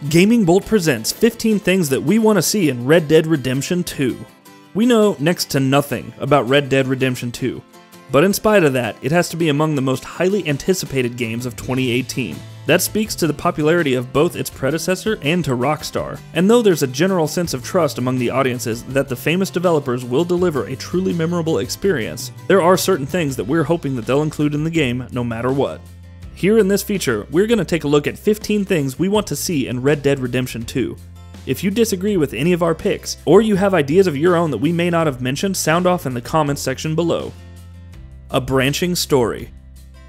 GamingBolt presents 15 things that we want to see in Red Dead Redemption 2. We know next to nothing about Red Dead Redemption 2, but in spite of that, it has to be among the most highly anticipated games of 2018. That speaks to the popularity of both its predecessor and to Rockstar, and though there's a general sense of trust among the audiences that the famous developers will deliver a truly memorable experience, there are certain things that we're hoping that they'll include in the game no matter what. Here in this feature, we're going to take a look at 15 things we want to see in Red Dead Redemption 2. If you disagree with any of our picks, or you have ideas of your own that we may not have mentioned, sound off in the comments section below. A branching story.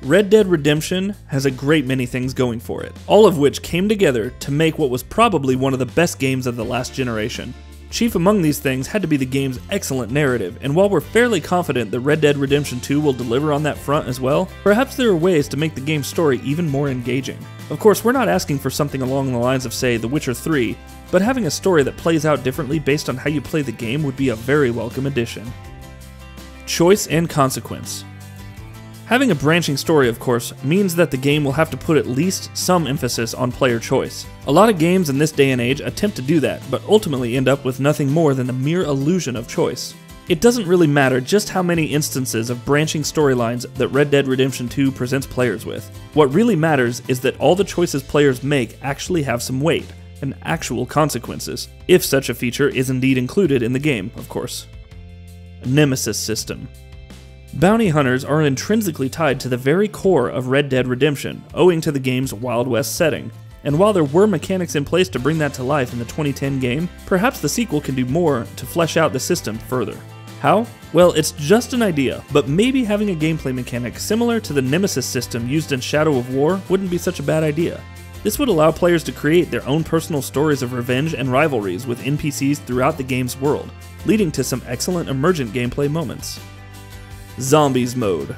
Red Dead Redemption has a great many things going for it, all of which came together to make what was probably one of the best games of the last generation. Chief among these things had to be the game's excellent narrative, and while we're fairly confident that Red Dead Redemption 2 will deliver on that front as well, perhaps there are ways to make the game's story even more engaging. Of course, we're not asking for something along the lines of, say, The Witcher 3, but having a story that plays out differently based on how you play the game would be a very welcome addition. Choice and consequence. Having a branching story, of course, means that the game will have to put at least some emphasis on player choice. A lot of games in this day and age attempt to do that, but ultimately end up with nothing more than the mere illusion of choice. It doesn't really matter just how many instances of branching storylines that Red Dead Redemption 2 presents players with. What really matters is that all the choices players make actually have some weight, and actual consequences, if such a feature is indeed included in the game, of course. Nemesis system. Bounty hunters are intrinsically tied to the very core of Red Dead Redemption, owing to the game's Wild West setting. And while there were mechanics in place to bring that to life in the 2010 game, perhaps the sequel can do more to flesh out the system further. How? Well, it's just an idea, but maybe having a gameplay mechanic similar to the Nemesis system used in Shadow of War wouldn't be such a bad idea. This would allow players to create their own personal stories of revenge and rivalries with NPCs throughout the game's world, leading to some excellent emergent gameplay moments. Zombies mode.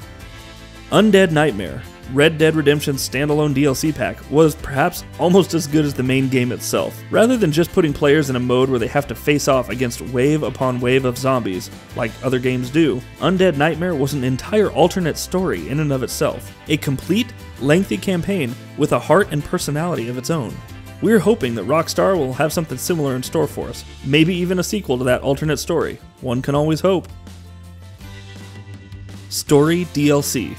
Undead Nightmare, Red Dead Redemption's standalone DLC pack, was perhaps almost as good as the main game itself. Rather than just putting players in a mode where they have to face off against wave upon wave of zombies, like other games do, Undead Nightmare was an entire alternate story in and of itself. A complete, lengthy campaign with a heart and personality of its own. We're hoping that Rockstar will have something similar in store for us, maybe even a sequel to that alternate story. One can always hope. Story DLC.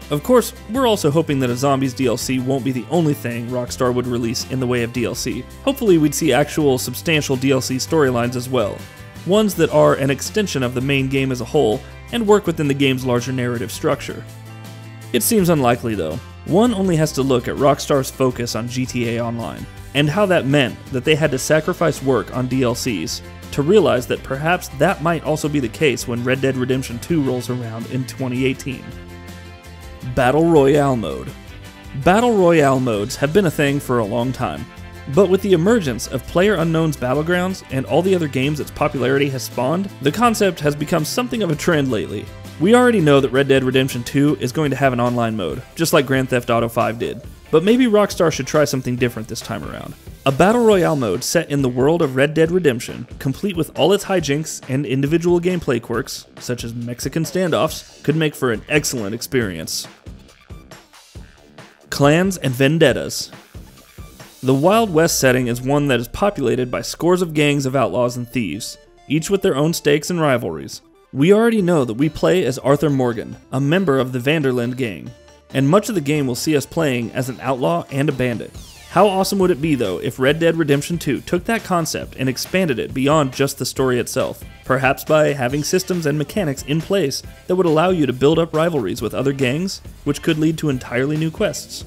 Of course, we're also hoping that a Zombies DLC won't be the only thing Rockstar would release in the way of DLC. Hopefully we'd see actual substantial DLC storylines as well. Ones that are an extension of the main game as a whole and work within the game's larger narrative structure. It seems unlikely though. One only has to look at Rockstar's focus on GTA Online, and how that meant that they had to sacrifice work on DLCs, to realize that perhaps that might also be the case when Red Dead Redemption 2 rolls around in 2018. Battle Royale mode. Battle Royale modes have been a thing for a long time, but with the emergence of PlayerUnknown's Battlegrounds and all the other games its popularity has spawned, the concept has become something of a trend lately. We already know that Red Dead Redemption 2 is going to have an online mode, just like Grand Theft Auto 5 did. But maybe Rockstar should try something different this time around. A Battle Royale mode set in the world of Red Dead Redemption, complete with all its hijinks and individual gameplay quirks, such as Mexican standoffs, could make for an excellent experience. Clans and Vendettas. The Wild West setting is one that is populated by scores of gangs of outlaws and thieves, each with their own stakes and rivalries. We already know that we play as Arthur Morgan, a member of the Vanderlyn gang, and much of the game will see us playing as an outlaw and a bandit. How awesome would it be though if Red Dead Redemption 2 took that concept and expanded it beyond just the story itself, perhaps by having systems and mechanics in place that would allow you to build up rivalries with other gangs, which could lead to entirely new quests.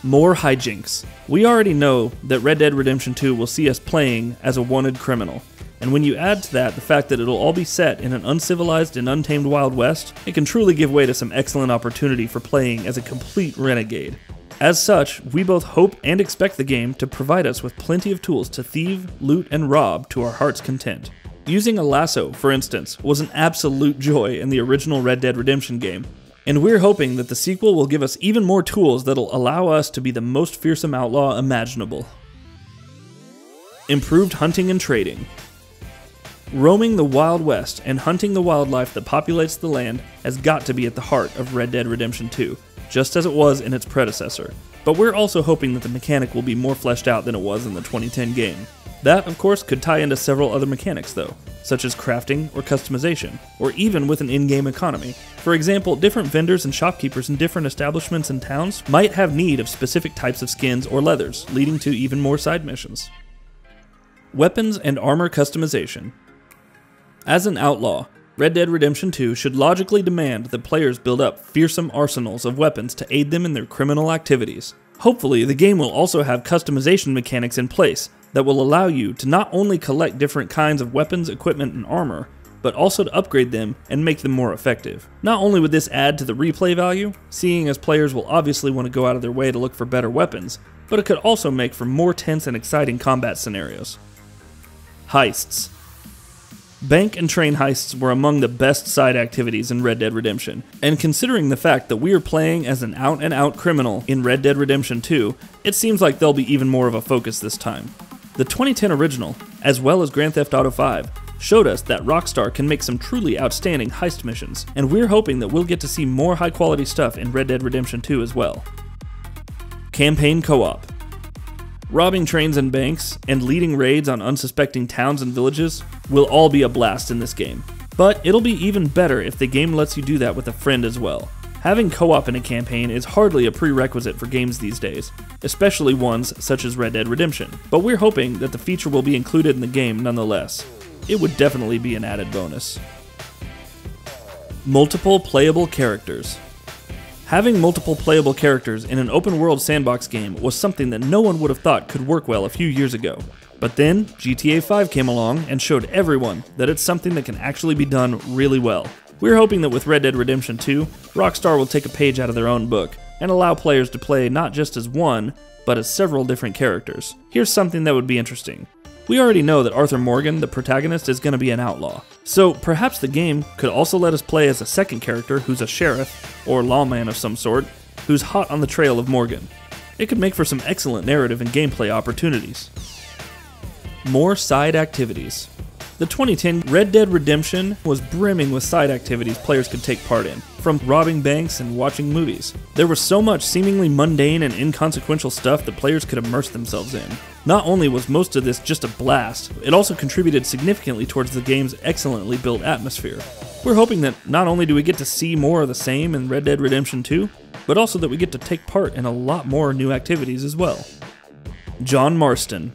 More hijinks. We already know that Red Dead Redemption 2 will see us playing as a wanted criminal. And when you add to that the fact that it'll all be set in an uncivilized and untamed Wild West, it can truly give way to some excellent opportunity for playing as a complete renegade. As such, we both hope and expect the game to provide us with plenty of tools to thieve, loot, and rob to our heart's content. Using a lasso, for instance, was an absolute joy in the original Red Dead Redemption game, and we're hoping that the sequel will give us even more tools that'll allow us to be the most fearsome outlaw imaginable. Improved hunting and trading. Roaming the Wild West and hunting the wildlife that populates the land has got to be at the heart of Red Dead Redemption 2, just as it was in its predecessor. But we're also hoping that the mechanic will be more fleshed out than it was in the 2010 game. That, of course, could tie into several other mechanics though, such as crafting or customization, or even with an in-game economy. For example, different vendors and shopkeepers in different establishments and towns might have need of specific types of skins or leathers, leading to even more side missions. Weapons and armor customization. As an outlaw, Red Dead Redemption 2 should logically demand that players build up fearsome arsenals of weapons to aid them in their criminal activities. Hopefully, the game will also have customization mechanics in place that will allow you to not only collect different kinds of weapons, equipment, and armor, but also to upgrade them and make them more effective. Not only would this add to the replay value, seeing as players will obviously want to go out of their way to look for better weapons, but it could also make for more tense and exciting combat scenarios. Heists. Bank and train heists were among the best side activities in Red Dead Redemption, and considering the fact that we are playing as an out-and-out criminal in Red Dead Redemption 2, it seems like they'll be even more of a focus this time. The 2010 original, as well as Grand Theft Auto 5, showed us that Rockstar can make some truly outstanding heist missions, and we're hoping that we'll get to see more high-quality stuff in Red Dead Redemption 2 as well. Campaign Co-op. Robbing trains and banks, and leading raids on unsuspecting towns and villages will all be a blast in this game. But it'll be even better if the game lets you do that with a friend as well. Having co-op in a campaign is hardly a prerequisite for games these days, especially ones such as Red Dead Redemption, but we're hoping that the feature will be included in the game nonetheless. It would definitely be an added bonus. Multiple playable characters. Having multiple playable characters in an open-world sandbox game was something that no one would have thought could work well a few years ago. But then, GTA 5 came along and showed everyone that it's something that can actually be done really well. We're hoping that with Red Dead Redemption 2, Rockstar will take a page out of their own book and allow players to play not just as one, but as several different characters. Here's something that would be interesting. We already know that Arthur Morgan, the protagonist, is going to be an outlaw. So perhaps the game could also let us play as a second character who's a sheriff, or lawman of some sort, who's hot on the trail of Morgan. It could make for some excellent narrative and gameplay opportunities. More side activities. The 2010 Red Dead Redemption was brimming with side activities players could take part in, from robbing banks and watching movies. There was so much seemingly mundane and inconsequential stuff that players could immerse themselves in. Not only was most of this just a blast, it also contributed significantly towards the game's excellently built atmosphere. We're hoping that not only do we get to see more of the same in Red Dead Redemption 2, but also that we get to take part in a lot more new activities as well. John Marston.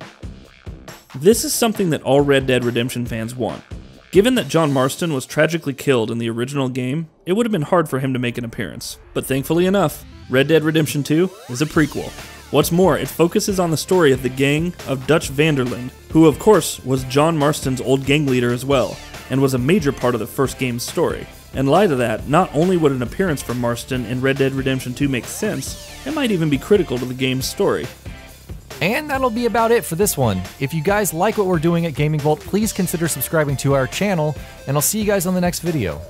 This is something that all Red Dead Redemption fans want. Given that John Marston was tragically killed in the original game, it would have been hard for him to make an appearance. But thankfully enough, Red Dead Redemption 2 is a prequel. What's more, it focuses on the story of the gang of Dutch Vanderland, who of course was John Marston's old gang leader as well, and was a major part of the first game's story. In light of that, not only would an appearance from Marston in Red Dead Redemption 2 make sense, it might even be critical to the game's story. And that'll be about it for this one. If you guys like what we're doing at GamingBolt, please consider subscribing to our channel, and I'll see you guys on the next video.